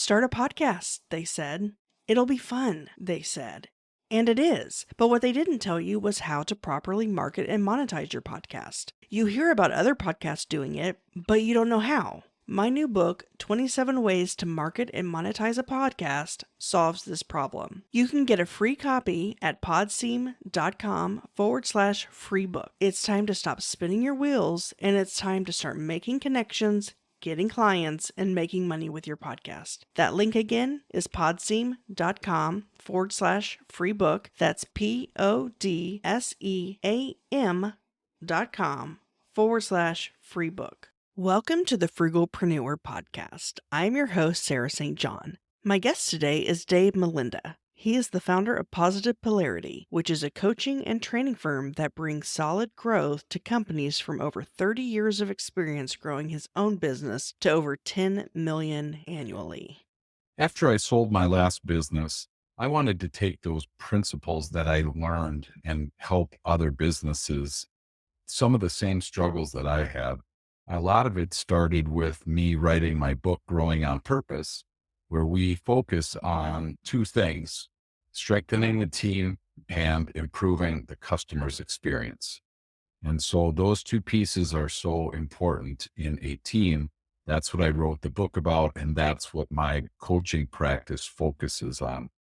Start a podcast, they said. It'll be fun, they said. And it is. But what they didn't tell you was how to properly market and monetize your podcast. You hear about other podcasts doing it, but you don't know how. My new book, 27 Ways to Market and Monetize a Podcast, solves this problem. You can get a free copy at podseam.com/free book. It's time to stop spinning your wheels, and it's time to start making connections, getting clients, and making money with your podcast. That link again is podseam.com/free book. That's podseam.com/free book. Welcome to the Frugalpreneur podcast. I'm your host, Sarah St. John. My guest today is Dave Molenda. He is the founder of Positive Polarity, which is a coaching and training firm that brings solid growth to companies from over 30 years of experience growing his own business to over 10 million annually. After I sold my last business, I wanted to take those principles that I learned and help other businesses, some of the same struggles that I had. A lot of it started with me writing my book, Growing on Purpose, where we focus on two things: strengthening the team and improving the customer's experience. And so those two pieces are so important in a team. That's what I wrote the book about. And that's what my coaching practice focuses on: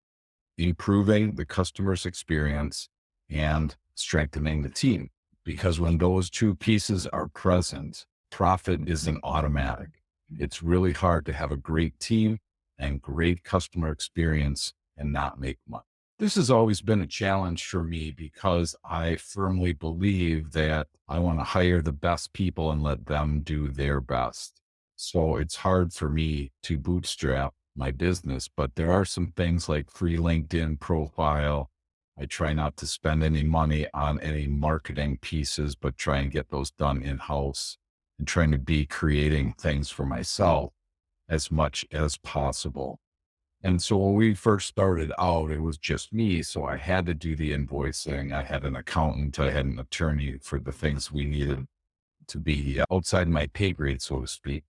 improving the customer's experience and strengthening the team. Because when those two pieces are present, profit isn't automatic. It's really hard to have a great team and great customer experience and not make money. This has always been a challenge for me because I firmly believe that I want to hire the best people and let them do their best. So it's hard for me to bootstrap my business, but there are some things like free LinkedIn profile. I try not to spend any money on any marketing pieces, but try and get those done in-house, and trying to be creating things for myself as much as possible. And so when we first started out, it was just me. So I had to do the invoicing. I had an accountant, I had an attorney for the things we needed to be outside my pay grade, so to speak.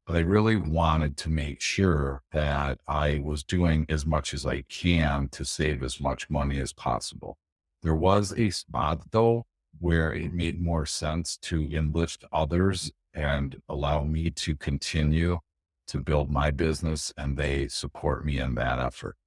But I really wanted to make sure that I was doing as much as I can to save as much money as possible. There was a spot though where it made more sense to enlist others and allow me to continue to build my business, and they support me in that effort.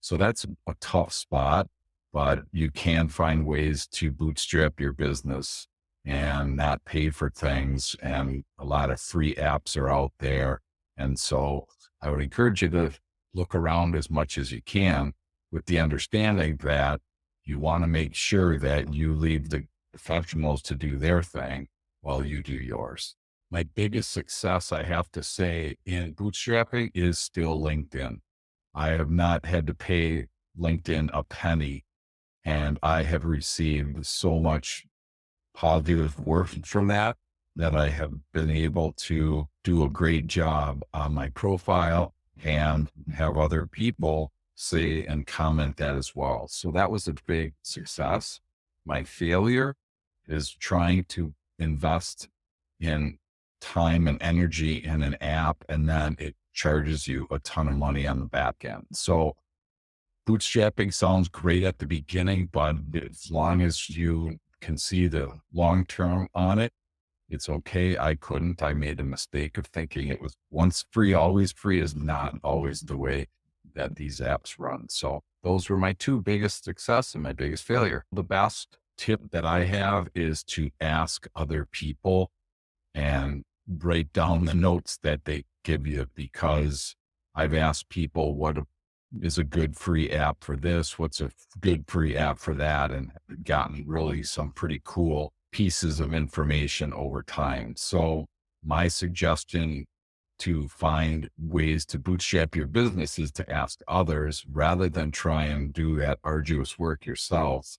So that's a tough spot, but you can find ways to bootstrap your business and not pay for things. And a lot of free apps are out there. And so I would encourage you to look around as much as you can, with the understanding that you want to make sure that you leave the professionals to do their thing while you do yours. My biggest success, I have to say, in bootstrapping is still LinkedIn. I have not had to pay LinkedIn a penny, and I have received so much positive work from that I have been able to do a great job on my profile and have other people say and comment that as well. So that was a big success. My failure is trying to invest in time and energy in an app, and then it charges you a ton of money on the back end. So bootstrapping sounds great at the beginning, but as long as you can see the long term on it, it's okay. I couldn't. I made a mistake of thinking it was once free, always free is not always the way that these apps run. So those were my two biggest success and my biggest failure. The best tip that I have is to ask other people and write down the notes that they give you, because I've asked people what is a good free app for this, what's a good free app for that, and gotten really some pretty cool pieces of information over time. So my suggestion to find ways to bootstrap your business is to ask others rather than try and do that arduous work yourselves.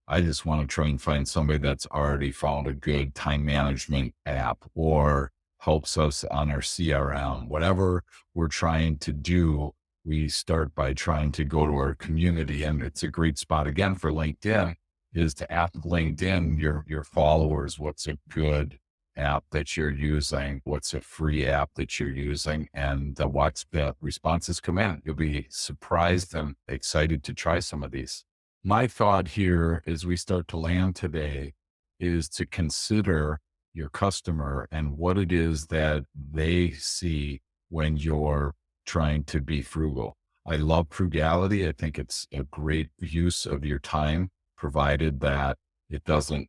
I just want to try and find somebody that's already found a good time management app or helps us on our CRM. Whatever we're trying to do, we start by trying to go to our community. And it's a great spot again for LinkedIn, is to ask LinkedIn, your followers, what's a good app that you're using, what's a free app that you're using, and watch the responses come in. You'll be surprised and excited to try some of these. My thought here as we start to land today is to consider your customer and what it is that they see when you're trying to be frugal. I love frugality. I think it's a great use of your time, provided that it doesn't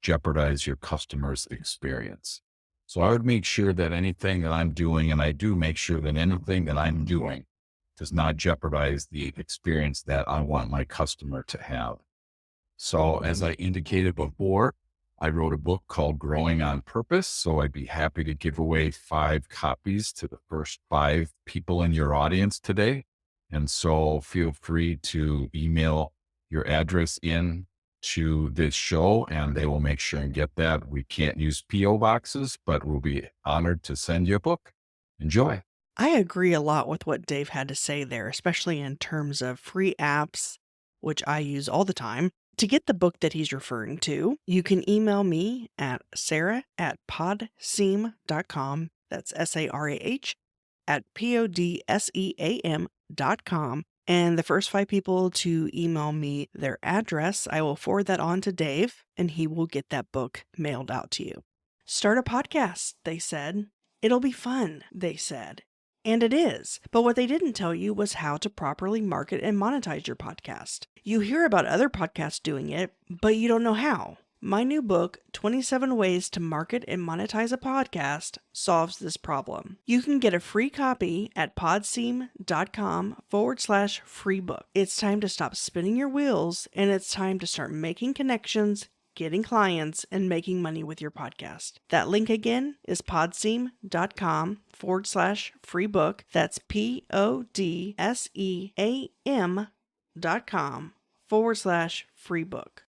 jeopardize your customer's experience. So I would make sure that anything that I'm doing, and I do make sure that anything that I'm doing does not jeopardize the experience that I want my customer to have. So as I indicated before, I wrote a book called Growing on Purpose. So I'd be happy to give away 5 copies to the first 5 people in your audience today. And so feel free to email your address in to this show and they will make sure and get that. We can't use PO boxes, but we'll be honored to send you a book. Enjoy. I agree a lot with what Dave had to say there, especially in terms of free apps, which I use all the time. To get the book that he's referring to, you can email me at sarah@podseam.com. That's SARAH at PODSEAM.com. And the first 5 people to email me their address, I will forward that on to Dave, and he will get that book mailed out to you. Start a podcast, they said. It'll be fun, they said. And it is. But what they didn't tell you was how to properly market and monetize your podcast. You hear about other podcasts doing it, but you don't know how. My new book, 27 Ways to Market and Monetize a Podcast, solves this problem. You can get a free copy at podseam.com/free book. It's time to stop spinning your wheels, and it's time to start making connections, getting clients, and making money with your podcast. That link again is podseam.com/free book. That's PODSEAM.com/free book.